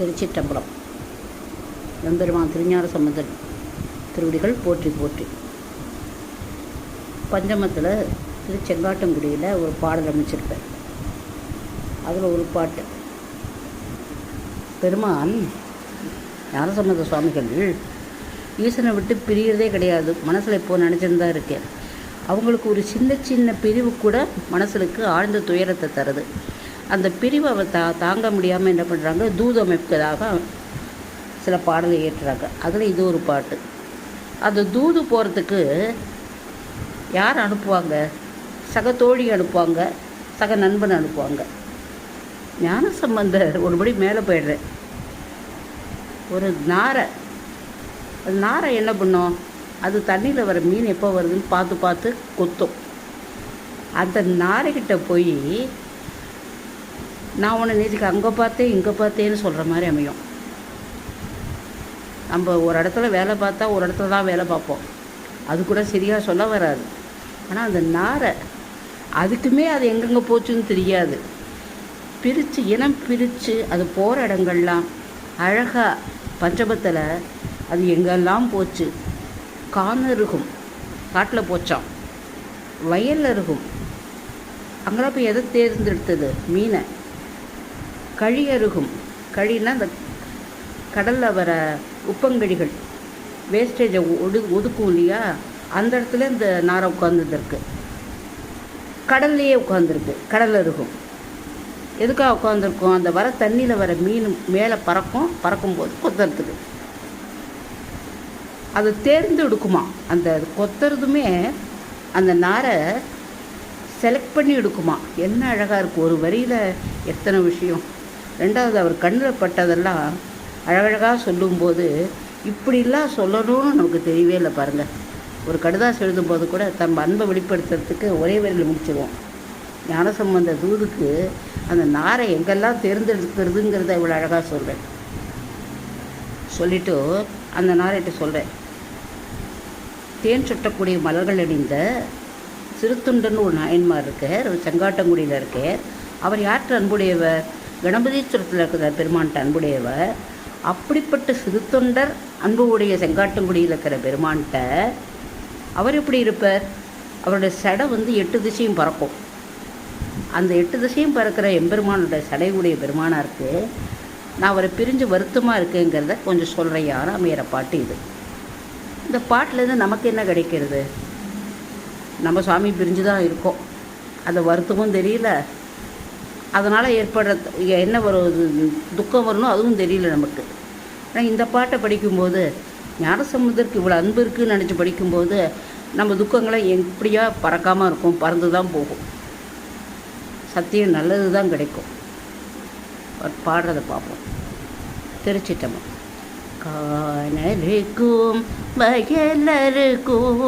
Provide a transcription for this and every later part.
திருச்சிற்றம்பலம். எம்பெருமான் திருஞான சம்பந்தர் திருவடிகள் போற்றி போற்றி. பஞ்சமத்தில் திருச்செங்காட்டங்குடியில் ஒரு பாடல் அமைச்சிருப்பேன். அதில் ஒரு பாட்டு, பெருமான் ஞானசம்பந்த சுவாமிகள் ஈசனை விட்டு பிரியறதே கிடையாது. மனசில் இப்போது நினச்சிருந்தா இருக்கேன். அவங்களுக்கு ஒரு சின்ன சின்ன பிரிவு கூட மனசுக்கு ஆழ்ந்த துயரத்தை தருது. அந்த பிரிவை அவர் தாங்க முடியாமல் என்ன பண்ணுறாங்க, தூது அமைப்பதாக சில பாடலை ஏற்றுறாங்க. அதில் இது ஒரு பாட்டு. அந்த தூது போகிறதுக்கு யார் அனுப்புவாங்க? சக தோழி அனுப்புவாங்க, சக நண்பன் அனுப்புவாங்க. ஞானசம்பந்தர் ஒருபடி மேலே போயிடுறேன். ஒரு நாரை, அது நாரை என்ன பண்ணும், அது தண்ணியில் வர மீன் எப்போ வருதுன்னு பார்த்து பார்த்து கொத்தும். அந்த நாரைக்கிட்ட போய் நான் உன்னை நேற்றுக்கு அங்கே பார்த்தேன் இங்கே பார்த்தேன்னு சொல்கிற மாதிரி அமையும். நம்ம ஒரு இடத்துல வேலை பார்த்தா ஒரு இடத்துல தான் வேலை பார்ப்போம், அது கூட சரியாக சொல்ல வராது. ஆனால் அந்த நாரை அதுக்குமே அது எங்கெங்கே போச்சுன்னு தெரியாது. பிரித்து இனம் பிரித்து அது போகிற இடங்கள்லாம் அழகாக பஞ்சபத்தில் அது எங்கெல்லாம் போச்சு. காணருகும் காட்டில் போச்சான், வயலில் இருக்கும் அங்கெல்லாம் போய் எதை தேர்ந்தெடுத்தது, மீனை. கழி அருகும், கழின்னா அந்த கடலில் வர உப்பங்கழிகள் வேஸ்டேஜை ஒதுக்கும் இல்லையா, அந்த இடத்துல இந்த நாரை உட்காந்துருக்கு. கடல்லையே உட்காந்துருக்கு, கடல் அருகும். எதுக்காக உட்காந்துருக்கும், அந்த வர தண்ணியில் வர மீன் மேலே பறக்கும்போது கொத்துறதுக்கு. அதை தேர்ந்து எடுக்குமா. அந்த கொத்துறதுமே அந்த நாரை செலக்ட் பண்ணி எடுக்குமா. என்ன அழகாக இருக்கும். ஒரு வரியில் எத்தனை விஷயம். ரெண்டாவது, அவர் கண்ணில் பட்டதெல்லாம் அழகழகாக சொல்லும்போது இப்படிலாம் சொல்லணும்னு நமக்கு தெரியவே இல்லை பாருங்கள். ஒரு கடிதாசு எழுதும்போது கூட தம் அன்பை வெளிப்படுத்துறதுக்கு ஒரே வரியில் முடிச்சிடுவோம். ஞானசம்பந்த தூதுக்கு அந்த நாரை எங்கெல்லாம் தேர்ந்தெடுக்கிறதுங்கிறத இவ்வளோ அழகாக சொல்கிறேன். சொல்லிவிட்டு அந்த நாரைகிட்ட சொல்கிறேன், தேன் சுட்டக்கூடிய மலர்கள் அணிந்த சிறுத்துண்டன்னு ஒரு நாயன்மார் இருக்கார், ஒரு செங்காட்டங்குடியில் இருக்கார். அவர் யார்கிட்ட அன்புடையவர், கணபதீஸ்வரத்தில் இருக்கிற பெருமான்கிட்ட அன்புடையவர். அப்படிப்பட்ட சிறுத்தொண்டர் அன்பு உடைய செங்காட்டங்குடியில் இருக்கிற பெருமான்கிட்ட அவர் எப்படி இருப்பார்? அவருடைய சடை 8 திசையும் பறக்கும். அந்த 8 திசையும் பறக்கிற எம்பெருமானுடைய சடை உடைய பெருமானாக இருக்குது. நான் அவரை பிரிஞ்சு வருத்தமாக இருக்குங்கிறத கொஞ்சம் சொல்கிறேன். யாரும் அமையிற பாட்டு இது. இந்த பாட்டிலேருந்து நமக்கு என்ன கிடைக்கிறது? நம்ம சுவாமி பிரிஞ்சு தான் இருக்கோம், அந்த வருத்தமும் தெரியல, அதனால் ஏற்படுற என்ன வரும் துக்கம் வரணும் அதுவும் தெரியல நமக்கு. ஆனால் இந்த பாட்டை படிக்கும்போது ஞானசம்பந்தருக்கு இவ்வளோ அன்பு இருக்குதுன்னு நினச்சி படிக்கும்போது நம்ம துக்கங்களை எப்படியா பறக்காமல் இருக்கும், பறந்து தான் போகும். சத்தியம் நல்லது தான் கிடைக்கும். பாடுறதை பார்ப்போம். திருச்சிட்டம்பலம். காணருக்கும் வயலருக்கும்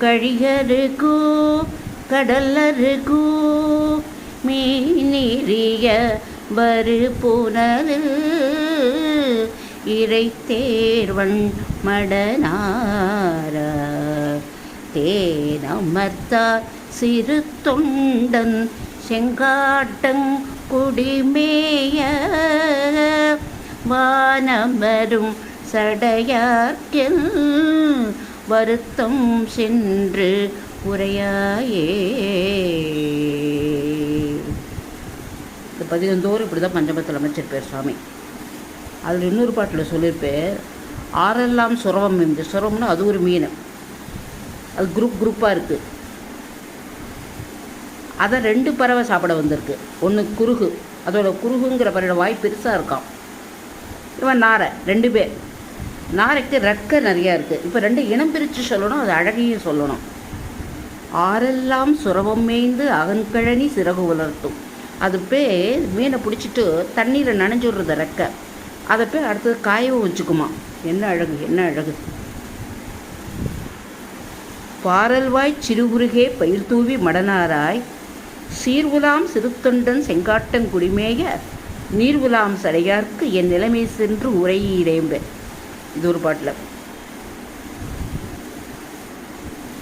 கழியருக்கும் கடலருக்கும் மீனிறிய வரு புனல் இறை தேர்வன் மடனார தேனமர்த்தார் சிறு தொண்டன் செங்காட்டங் குடிமேய வானமரும் சடையார்க்கில் வருத்தம் சென்று உரையாயே. இந்த 11 இப்படி தான் பஞ்சமத்தில் அமைச்சிருப்பார் சுவாமி. அதில் இன்னொரு பாட்டில் சொல்லியிருப்பார், ஆரெல்லாம் சுரவம் என்று. சுரவம்னா அது ஒரு மீன், அது குரூப்பாக இருக்குது. அதை 2 பறவை சாப்பிட வந்திருக்கு. ஒன்று குருகு, அதோட குருகுங்கிற பறவை வாய் பெருசாக இருக்கான். இவன் நாரை, 2 பேர். நாரைக்கு ரெக்கை நிறையா இருக்குது. இப்போ 2 இனம் பிரித்து சொல்லணும், அது அழகையும் சொல்லணும். ஆரெல்லாம் சுரவம் மேய்ந்து அகன்கழனி சிறகு உலர்த்தும். அது போய் மீனை பிடிச்சிட்டு தண்ணியில் நனைஞ்சுடுறது ரெக்கை. அதை போய் அடுத்தது காயவும் வச்சுக்குமா. என்ன அழகு, என்ன அழகு. பாரல்வாய் சிறுகுருகே பயிர் தூவி மடனாராய் சீர்வுலாம் சிறுத்தொண்டன் செங்காட்டன் குடிமேய நீர்வுலாம் சடையார்க்கு என் நிலைமை சென்று உரையீரேம்ப. இது ஒரு பாட்டில்.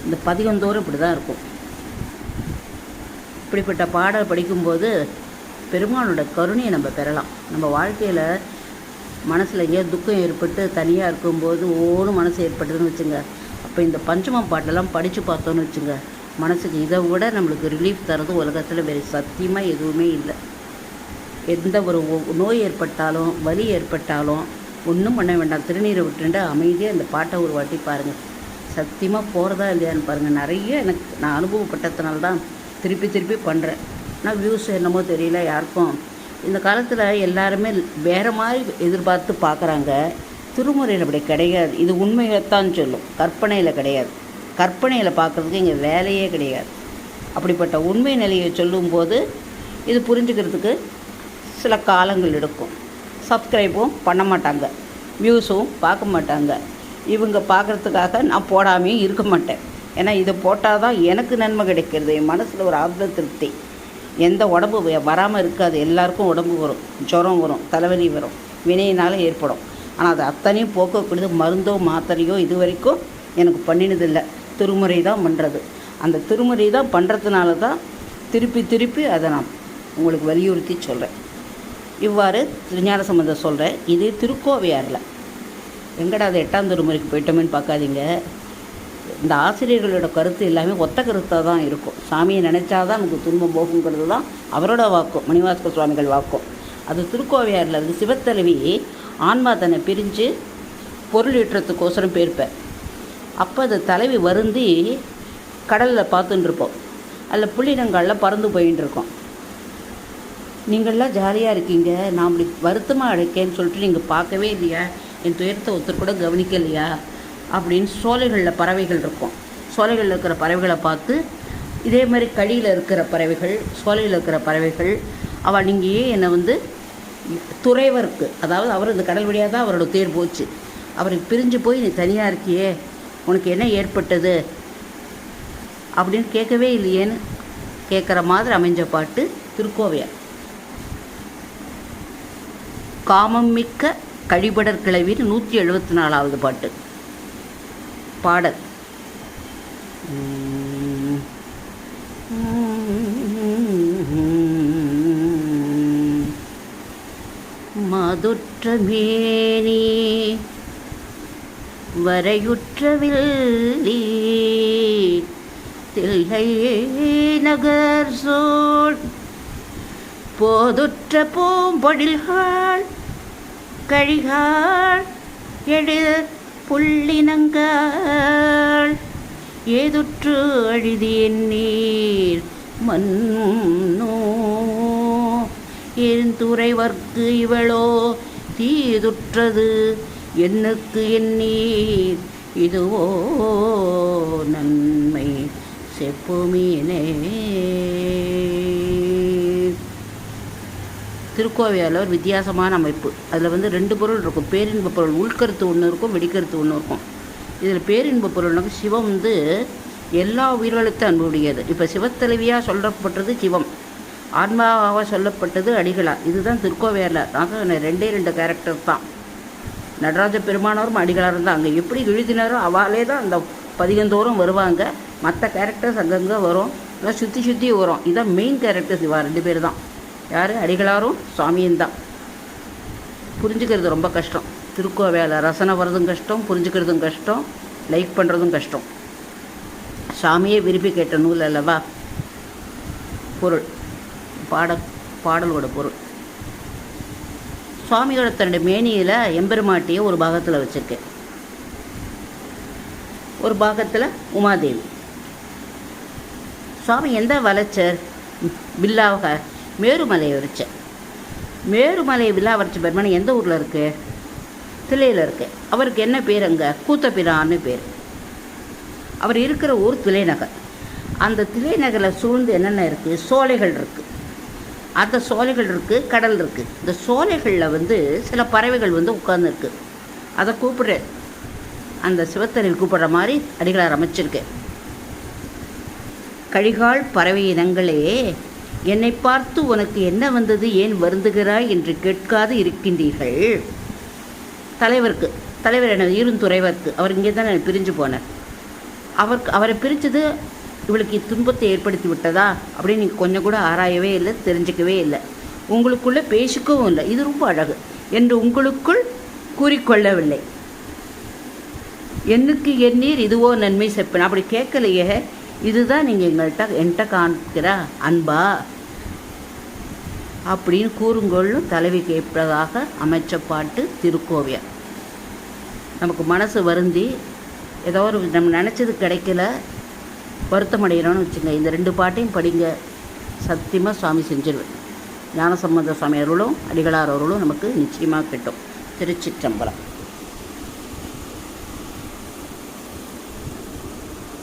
இந்த 11 இப்படி தான் இருக்கும். இப்படிப்பட்ட பாடல் படிக்கும்போது பெருமானோட கருணையை நம்ம பெறலாம். நம்ம வாழ்க்கையில் மனசில் ஏன் துக்கம் ஏற்பட்டு தனியாக இருக்கும்போது ஒவ்வொரு மனசு ஏற்பட்டதுன்னு வச்சுங்க, அப்போ இந்த பஞ்சமம் பாட்டெல்லாம் படித்து பார்த்தோன்னு வச்சுங்க, மனசுக்கு இதை விட நம்மளுக்கு ரிலீஃப் தரது உலகத்தில் வேறு சத்தியமாக எதுவுமே இல்லை. எந்த ஒரு நோய் ஏற்பட்டாலும் வலி ஏற்பட்டாலும் ஒன்றும் பண்ண வேண்டாம், திருநீரை விட்டுட்டு அமைதியாக இந்த பாட்டை ஒரு வாட்டி பாருங்கள். சத்தியமாக போகிறதா இல்லையான்னு பாருங்கள். நிறைய நான் அனுபவப்பட்டதுனால தான் திருப்பி திருப்பி பண்ணுறேன். ஆனால் வியூஸ் என்னமோ தெரியல யாருக்கும். இந்த காலத்தில் எல்லாருமே வேறு மாதிரி எதிர்பார்த்து பார்க்குறாங்க. திருமுறையில் அப்படி கிடையாது. இது உண்மையைத்தான் சொல்லும், கற்பனையில் கிடையாது. கற்பனையில் பார்க்குறதுக்கு இங்கே வேலையே கிடையாது. அப்படிப்பட்ட உண்மை நிலையை சொல்லும்போது இது புரிஞ்சுக்கிறதுக்கு சில காலங்கள் எடுக்கும். சப்ஸ்கிரைப்பும் பண்ண மாட்டாங்க, வியூஸும் பார்க்க மாட்டாங்க. இவங்க பார்க்குறதுக்காக நான் போடாமையும் இருக்க மாட்டேன். ஏன்னா இதை போட்டால் தான் எனக்கு நன்மை கிடைக்கிறது. என் மனசில் ஒரு ஆத்ம திருப்தி. எந்த உடம்பு வராமல் இருக்காது. எல்லாருக்கும் உடம்பு வரும், ஜுரம் வரும், தலைவலி வரும், வினையினாலும் ஏற்படும். ஆனால் அது அத்தனையும் போக்கக்கூடியது மருந்தோ மாத்திரையோ இது வரைக்கும் எனக்கு பண்ணினதில்லை. திருமுறை தான் பண்ணுறது. அந்த திருமுறை தான் பண்ணுறதுனால தான் திருப்பி திருப்பி அதை நான் உங்களுக்கு வலியுறுத்தி சொல்கிறேன். இவ்வாறு திருஞான சம்பந்தர் சொல்கிறேன். இது திருக்கோவையாரில் எங்கடா அது 8ஆம் திருமுறைக்கு போயிட்டோமேன்னு பார்க்காதீங்க. இந்த ஆசிரியர்களோட கருத்து எல்லாமே ஒத்த கருத்தாக தான் இருக்கும். சாமியை நினச்சாதான் நமக்கு துன்பம் போகுங்கிறது தான் அவரோட வாக்கும், மணிவாசக சுவாமிகள் வாக்கும். அது திருக்கோவையாரில் வந்து சிவத்தலைவி ஆன்மா தன்னை பிரிஞ்சு பொருள் ஈட்டுறதுக்கோசரம் போயிருப்பேன். அப்போ அது தலைவி வருந்தி கடலில் பார்த்துட்டு இருப்போம். அதில் புள்ளினங்களில் பறந்து போயின்னு இருக்கோம். நீங்கள்லாம் ஜாலியாக இருக்கீங்க, நான் அப்படி வருத்தமாக அடைக்கேன்னு சொல்லிட்டு நீங்கள் பார்க்கவே இல்லையா, என் துயரத்தை ஒருத்தர் கூட கவனிக்கலையா அப்படின்னு சோலைகளில் பறவைகள் இருக்கும். சோலைகளில் இருக்கிற பறவைகளை பார்த்து இதே மாதிரி கழியில் இருக்கிற பறவைகள், சோலையில் இருக்கிற பறவைகள், அவள் நீங்கள் ஏன் என்னை வந்து துறைவருக்கு, அதாவது அவர் இந்த கடல் வழியாக தான் அவரோட தேர் போச்சு, அவருக்கு பிரிஞ்சு போய் நீ தனியாக இருக்கியே, உனக்கு என்ன ஏற்பட்டது அப்படின்னு கேட்கவே இல்லையேன்னு கேட்குற மாதிரி அமைஞ்ச பாட்டு திருக்கோவையார். காமம் மிக்க கழிபடர் கிளவின்னு 174வது பாட்டு பாடல். மதுற்ற மேனி வரையுற்றவில்லி தில்லை நகர் சூழ் போதுற்ற பூம்பொழில்கள் கழிகாள் எழு புள்ளினங்கள் ஏதுற்று அழுதியன் நீர் மன்னோ என் துறைவர்க்கு இவளோ தீதுற்றது என்னுக்கு என் நீர் இதுவோ நன்மை செப்புமீனே. திருக்கோவையாரில் ஒரு வித்தியாசமான அமைப்பு. அதில் வந்து 2 பொருள் இருக்கும். பேரின்ப பொருள் உள்கருத்து ஒன்று இருக்கும், வெடிக்கருத்து ஒன்று இருக்கும். இதில் பேரின்ப பொருள்னாக்க சிவம் வந்து எல்லா உயிர்களுக்கும் அன்புடையது. இப்போ சிவத்தலைவியாக சொல்லப்பட்டது சிவம், ஆன்மாவாக சொல்லப்பட்டது அடிகளார். இதுதான் திருக்கோவையாரில். ஆக 2 கேரக்டர் தான். நடராஜ பெருமானவரும் அடிகளாரும் தான். அங்கே எப்படி எழுதினாரோ அவாலே தான் அந்த பதிகந்தோறும் வருவாங்க. மற்ற கேரக்டர்ஸ் அங்கங்கே வரும், இல்லை சுற்றி வரும். இதுதான் மெயின் கேரக்டர்ஸ். இவா 2 பேர் தான். யார்? அடிகளாரும் சுவாமியும் தான். புரிஞ்சுக்கிறது ரொம்ப கஷ்டம். திருக்கோவையாரில் ரசனை வர்றதும் கஷ்டம், புரிஞ்சுக்கிறதும் கஷ்டம், லைக் பண்ணுறதும் கஷ்டம். சாமியே விரும்பி கேட்ட நூல் அல்லவா. பொருள் பாடலோட பொருள். சுவாமியோட தன்னுடைய மேனியில் எம்பெருமாட்டியை ஒரு பாகத்தில் வச்சுருக்கேன், ஒரு பாகத்தில் உமாதேவி. சுவாமி எந்த வளைச்சர் வில்லாக மேருமலையை வரைச்சேன். மேருமலையை வில்லா வரைச்ச பெருமானி எந்த ஊரில் இருக்குது? தில்லையில் இருக்கு. அவருக்கு என்ன பேர்? அங்கே கூத்தப்பிரான்னு பேர். அவர் இருக்கிற ஊர் தில்லைநகர். அந்த தில்லைநகரில் சூழ்ந்து என்னென்ன இருக்குது? சோலைகள் இருக்குது. அந்த சோலைகள் இருக்குது, கடல் இருக்குது. இந்த சோலைகளில் வந்து சில பறவைகள் வந்து உட்கார்ந்துருக்கு. அதை கூப்பிடுறேன், அந்த சிவத்தரில் கூப்பிடுற மாதிரி அடிகளார் அமைச்சிருக்கேன். கழிகால் பறவை இனங்களே, என்னை பார்த்து உனக்கு என்ன வந்தது, ஏன் வருந்துகிறாய் என்று கேட்காது இருக்கின்றீர்கள். தலைவர் என்ன இருந்துறைவர்க்கு, அவர் இங்கே தான் நான் பிரிஞ்சு போனார். அவரை பிரித்தது இவளுக்கு துன்பத்தை ஏற்படுத்தி விட்டதா அப்படின்னு நீங்கள் கொஞ்சம் கூட ஆராயவே இல்லை, தெரிஞ்சிக்கவே இல்லை, உங்களுக்குள்ளே பேசிக்கவும் இல்லை. இது ரொம்ப அழகு என்று உங்களுக்குள் கூறிக்கொள்ளவில்லை. எண்ணுக்கு எண்ணீர் இதுவோ நன்மை செப்பேன். அப்படி கேட்கலையே, இதுதான் நீங்கள் என்கிட்ட காண்கிற அன்பா அப்படின்னு கூறுங்கொள்ளும் தலைவி கேட்பதாக அமைச்ச பாட்டு திருக்கோவியம். நமக்கு மனசு வருந்தி ஏதோ ஒரு நம்ம நினச்சது கிடைக்கல, வருத்தம் அடைகிறோன்னு வச்சுங்க, இந்த 2 பாட்டையும் படிங்க. சத்தியமாக சுவாமி செஞ்சிருவேன். ஞானசம்பந்த சுவாமி அருளும் அடிகளார் அருளும் நமக்கு நிச்சயமாக கிட்டும். திருச்சிற்றம்பலம்.